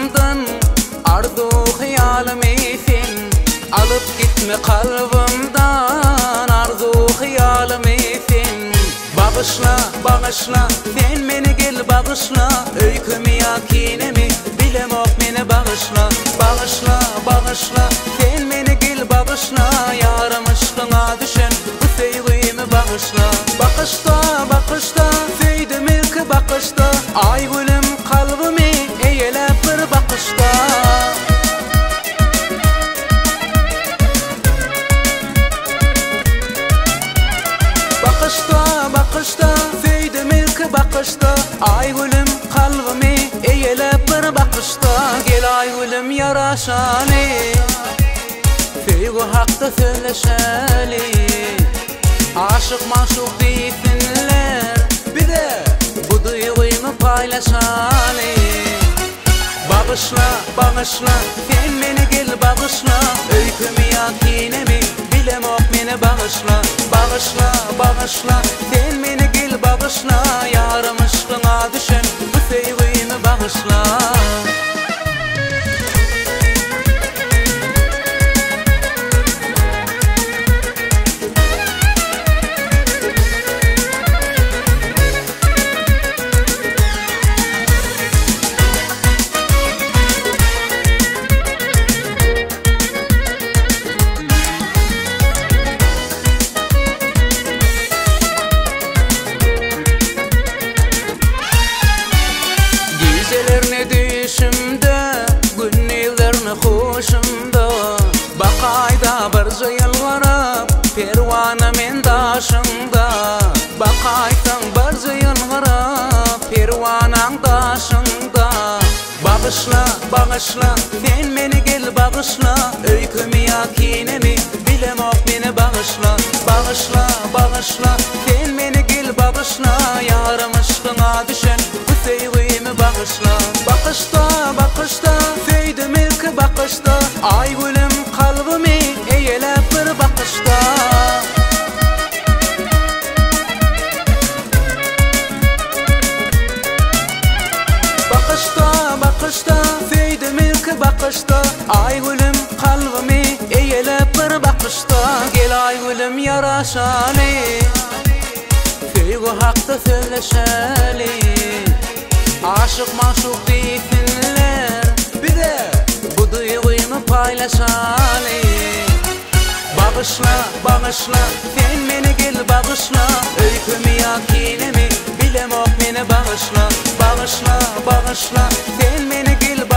kalbimden arzu hayalimi sen alıp gitme kalbimden arzu hayalimi sen bağışla bağışla sen beni gel bağışla öykümü yakinimi bilemok beni bağışla bağışla bağışla sen beni gel bağışla yarım aşkına düşen bu sevgimi bağışla bakışta bakışta söyledim ilk bakışta ay gülüm kalbimi eğelep bir bakışta bakışta bakışta söyledim ilk bakışta ay gülüm kalbimi eğelep bir bakışta gel ay gülüm yaraşani sevgi hakta söyleşeli aşık maşuk deysinler bir de bu duygumu paylaşali bağışla bağışla sen beni gel bağışla öykümü yakinimi bilemok beni bağışla bağışla bağışla sen beni gel bağışla yarım aşkına düşen bu sevgimi bağışla düşümde günlerini hoşumda bakayda bir jayıl varıp pervana men daşında bakaydan bir jayıl varıp pervanan daşında bağışla bağışla sen beni gel bağışla öykümü yakinimi bilemok beni bağışla bağışla bağışla sen beni gel bağışla yarım aşkına düşen bu sevgimi bağışla bakışta bakışta söyledim ilk bakışta ay gülüm kalbimi eğelep bir bakışta bakışta bakışta söyledim ilk bakışta ay gülüm kalbimi eğelep bir bakışta gel ay gülüm yaraşali sevgi hakta söyleşeli aşık maşuk deysinler bir de bu duygumu paylaşali bağışla bağışla sen beni gel bağışla öykümü yakinimi bilemok beni bağışla bağışla bağışla sen beni gel